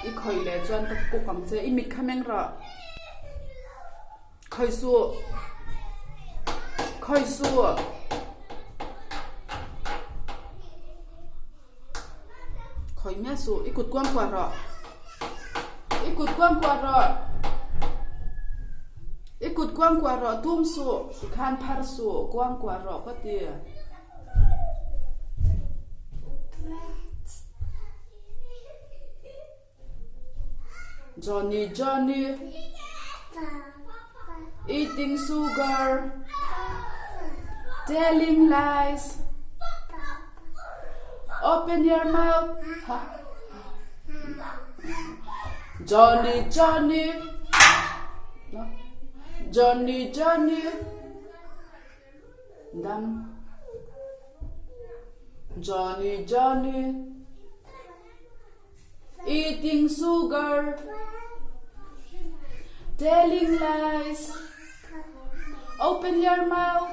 I khoi le chuan ka ku kam che I mit khameng ra khoi su khoi mia su I kut kwang kwa ra I kut kwang kwa ra tum su I khan phar su kwang kwa ra pa ti Johnny eating sugar telling lies open your mouth Johnny dam Johnny eating sugar telling lies open your mouth